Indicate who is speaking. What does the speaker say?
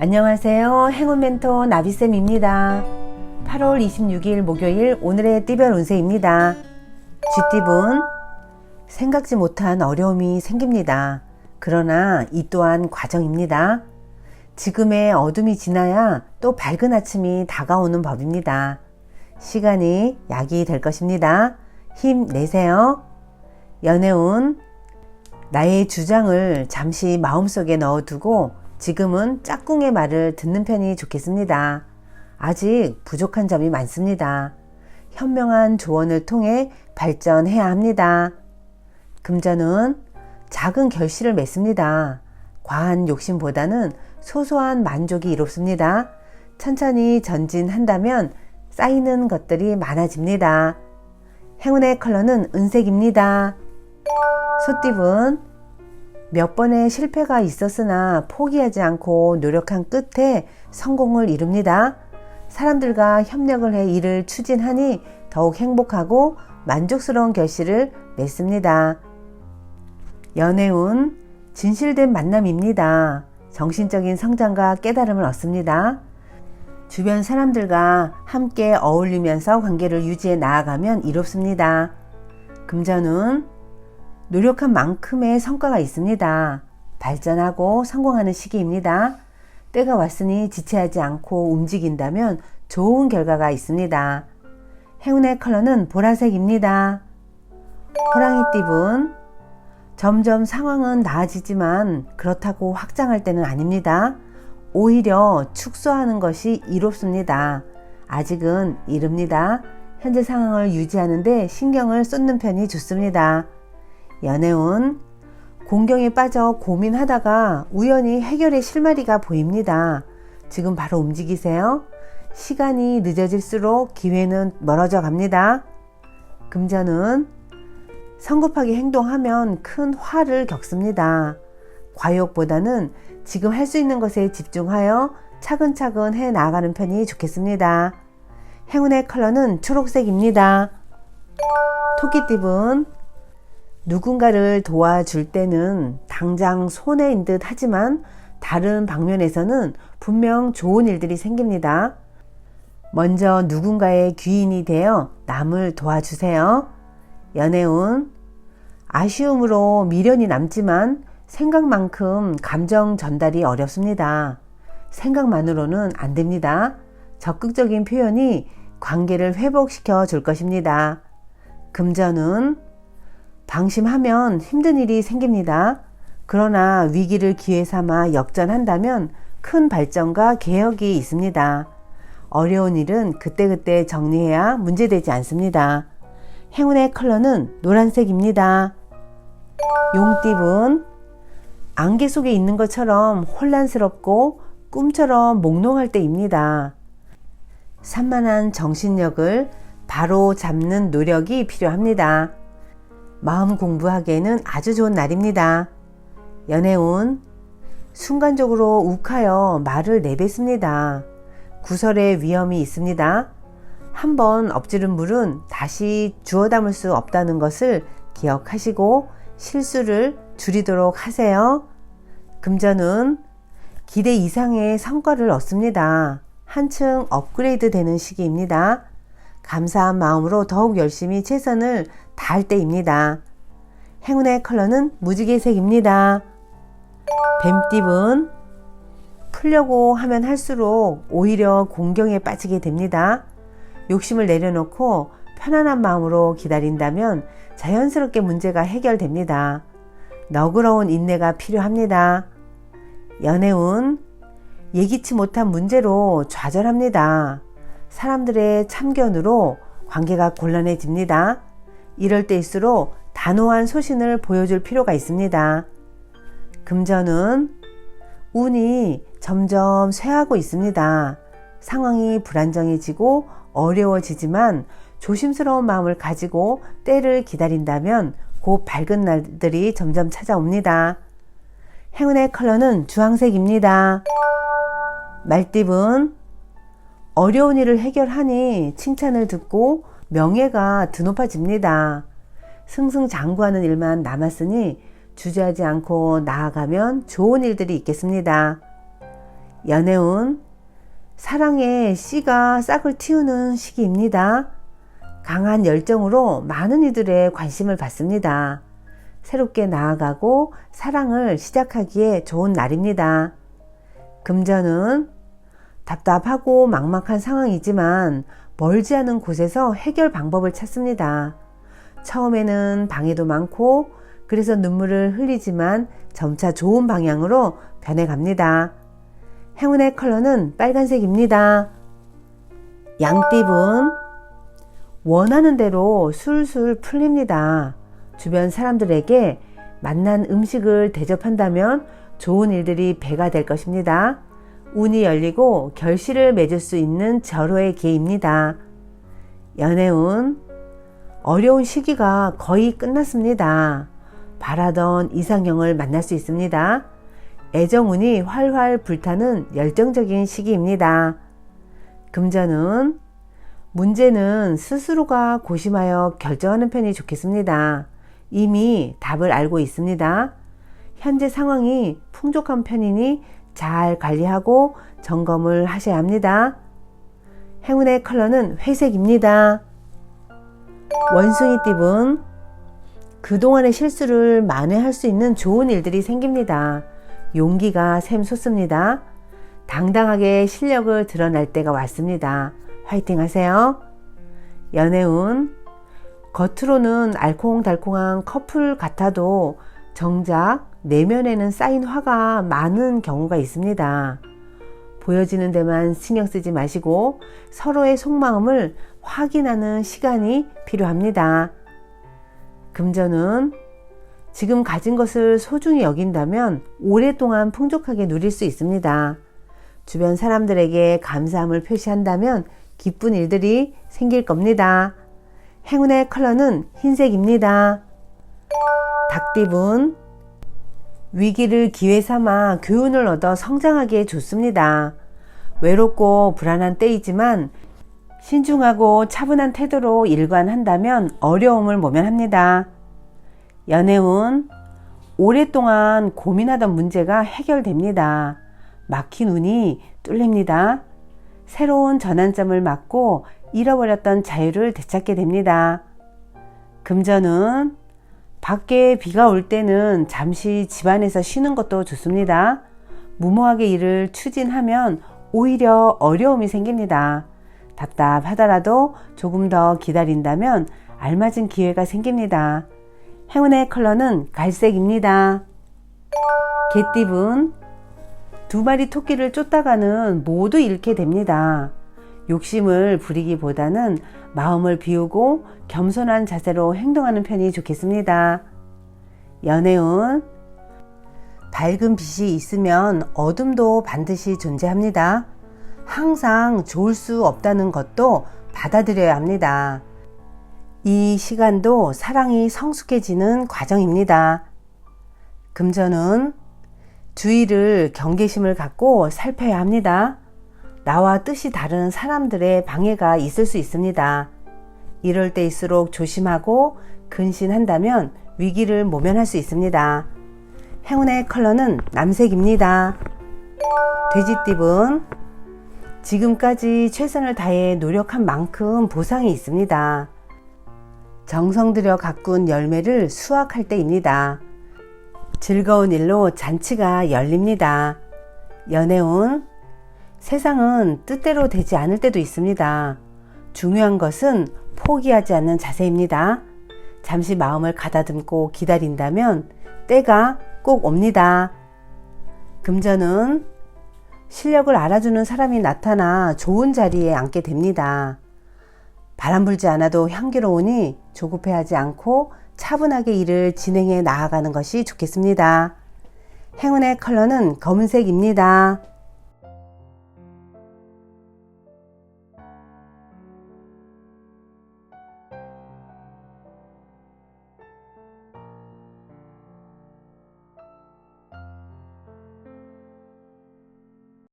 Speaker 1: 안녕하세요. 행운 멘토 나비쌤입니다. 8월 26일 목요일 오늘의 띠별 운세입니다. 쥐띠분, 생각지 못한 어려움이 생깁니다. 그러나 이 또한 과정입니다. 지금의 어둠이 지나야 또 밝은 아침이 다가오는 법입니다. 시간이 약이 될 것입니다. 힘내세요. 연애운, 나의 주장을 잠시 마음속에 넣어두고 지금은 짝꿍의 말을 듣는 편이 좋겠습니다. 아직 부족한 점이 많습니다. 현명한 조언을 통해 발전해야 합니다. 금전은 작은 결실을 맺습니다. 과한 욕심보다는 소소한 만족이 이롭습니다. 천천히 전진한다면 쌓이는 것들이 많아집니다. 행운의 컬러는 은색입니다. 소띠분, 몇 번의 실패가 있었으나 포기하지 않고 노력한 끝에 성공을 이룹니다. 사람들과 협력을 해 일을 추진하니 더욱 행복하고 만족스러운 결실을 맺습니다. 연애운, 진실된 만남입니다. 정신적인 성장과 깨달음을 얻습니다. 주변 사람들과 함께 어울리면서 관계를 유지해 나아가면 이롭습니다. 금전운, 노력한 만큼의 성과가 있습니다. 발전하고 성공하는 시기입니다. 때가 왔으니 지체하지 않고 움직인다면 좋은 결과가 있습니다. 행운의 컬러는 보라색입니다. 호랑이띠분, 점점 상황은 나아지지만 그렇다고 확장할 때는 아닙니다. 오히려 축소하는 것이 이롭습니다. 아직은 이릅니다. 현재 상황을 유지하는 데 신경을 쏟는 편이 좋습니다. 연애운, 공경에 빠져 고민하다가 우연히 해결의 실마리가 보입니다. 지금 바로 움직이세요. 시간이 늦어질수록 기회는 멀어져 갑니다. 금전은, 성급하게 행동하면 큰 화를 겪습니다. 과욕보다는 지금 할 수 있는 것에 집중하여 차근차근 해 나가는 편이 좋겠습니다. 행운의 컬러는 초록색입니다. 토끼띠분, 누군가를 도와줄 때는 당장 손해인 듯 하지만 다른 방면에서는 분명 좋은 일들이 생깁니다. 먼저 누군가의 귀인이 되어 남을 도와주세요. 연애운, 아쉬움으로 미련이 남지만 생각만큼 감정 전달이 어렵습니다. 생각만으로는 안 됩니다. 적극적인 표현이 관계를 회복시켜 줄 것입니다. 금전은, 방심하면 힘든 일이 생깁니다. 그러나 위기를 기회 삼아 역전한다면 큰 발전과 개혁이 있습니다. 어려운 일은 그때그때 정리해야 문제되지 않습니다. 행운의 컬러는 노란색입니다. 용띠분, 안개 속에 있는 것처럼 혼란스럽고 꿈처럼 몽롱할 때입니다. 산만한 정신력을 바로 잡는 노력이 필요합니다. 마음 공부하기에는 아주 좋은 날입니다. 연애운, 순간적으로 욱하여 말을 내뱉습니다. 구설의 위험이 있습니다. 한번 엎지른 물은 다시 주워 담을 수 없다는 것을 기억하시고 실수를 줄이도록 하세요. 금전은, 기대 이상의 성과를 얻습니다. 한층 업그레이드 되는 시기입니다. 감사한 마음으로 더욱 열심히 최선을 다할 때입니다. 행운의 컬러는 무지개색입니다. 뱀띠분, 풀려고 하면 할수록 오히려 공경에 빠지게 됩니다. 욕심을 내려놓고 편안한 마음으로 기다린다면 자연스럽게 문제가 해결됩니다. 너그러운 인내가 필요합니다. 연애운, 예기치 못한 문제로 좌절합니다. 사람들의 참견으로 관계가 곤란해집니다. 이럴 때일수록 단호한 소신을 보여줄 필요가 있습니다. 금전은, 운이 점점 쇠하고 있습니다. 상황이 불안정해지고 어려워지지만 조심스러운 마음을 가지고 때를 기다린다면 곧 밝은 날들이 점점 찾아옵니다. 행운의 컬러는 주황색입니다. 말띠분, 어려운 일을 해결하니 칭찬을 듣고 명예가 드높아집니다. 승승장구하는 일만 남았으니 주저하지 않고 나아가면 좋은 일들이 있겠습니다. 연애운, 사랑의 씨가 싹을 틔우는 시기입니다. 강한 열정으로 많은 이들의 관심을 받습니다. 새롭게 나아가고 사랑을 시작하기에 좋은 날입니다. 금전은 답답하고 막막한 상황이지만 멀지 않은 곳에서 해결 방법을 찾습니다. 처음에는 방해도 많고 그래서 눈물을 흘리지만 점차 좋은 방향으로 변해갑니다. 행운의 컬러는 빨간색입니다. 양띠분, 원하는 대로 술술 풀립니다. 주변 사람들에게 맛난 음식을 대접한다면 좋은 일들이 배가 될 것입니다. 운이 열리고 결실을 맺을 수 있는 절호의 기회입니다. 연애운, 어려운 시기가 거의 끝났습니다. 바라던 이상형을 만날 수 있습니다. 애정운이 활활 불타는 열정적인 시기입니다. 금전운, 문제는 스스로가 고심하여 결정하는 편이 좋겠습니다. 이미 답을 알고 있습니다. 현재 상황이 풍족한 편이니 잘 관리하고 점검을 하셔야 합니다. 행운의 컬러는 회색입니다. 원숭이띠분, 그동안의 실수를 만회할 수 있는 좋은 일들이 생깁니다. 용기가 샘솟습니다. 당당하게 실력을 드러낼 때가 왔습니다. 화이팅 하세요. 연애운, 겉으로는 알콩달콩한 커플 같아도 정작 내면에는 쌓인 화가 많은 경우가 있습니다. 보여지는 데만 신경 쓰지 마시고 서로의 속마음을 확인하는 시간이 필요합니다. 금전은 지금 가진 것을 소중히 여긴다면 오랫동안 풍족하게 누릴 수 있습니다. 주변 사람들에게 감사함을 표시한다면 기쁜 일들이 생길 겁니다. 행운의 컬러는 흰색입니다. 닭띠분, 위기를 기회 삼아 교훈을 얻어 성장하기에 좋습니다. 외롭고 불안한 때이지만 신중하고 차분한 태도로 일관한다면 어려움을 모면합니다. 연애운, 오랫동안 고민하던 문제가 해결됩니다. 막힌 운이 뚫립니다. 새로운 전환점을 맞고 잃어버렸던 자유를 되찾게 됩니다. 금전은 밖에 비가 올 때는 잠시 집안에서 쉬는 것도 좋습니다. 무모하게 일을 추진하면 오히려 어려움이 생깁니다. 답답하더라도 조금 더 기다린다면 알맞은 기회가 생깁니다. 행운의 컬러는 갈색입니다. 개띠분, 두 마리 토끼를 쫓다가는 모두 잃게 됩니다. 욕심을 부리기보다는 마음을 비우고 겸손한 자세로 행동하는 편이 좋겠습니다. 연애운, 밝은 빛이 있으면 어둠도 반드시 존재합니다. 항상 좋을 수 없다는 것도 받아들여야 합니다. 이 시간도 사랑이 성숙해지는 과정입니다. 금전은 주의를 경계심을 갖고 살펴야 합니다. 나와 뜻이 다른 사람들의 방해가 있을 수 있습니다. 이럴 때일수록 조심하고 근신한다면 위기를 모면할 수 있습니다. 행운의 컬러는 남색입니다. 돼지띠분, 지금까지 최선을 다해 노력한 만큼 보상이 있습니다. 정성 들여 가꾼 열매를 수확할 때입니다. 즐거운 일로 잔치가 열립니다. 연애운, 세상은 뜻대로 되지 않을 때도 있습니다. 중요한 것은 포기하지 않는 자세입니다. 잠시 마음을 가다듬고 기다린다면 때가 꼭 옵니다. 금전은 실력을 알아주는 사람이 나타나 좋은 자리에 앉게 됩니다. 바람 불지 않아도 향기로우니 조급해하지 않고 차분하게 일을 진행해 나아가는 것이 좋겠습니다. 행운의 컬러는 검은색입니다.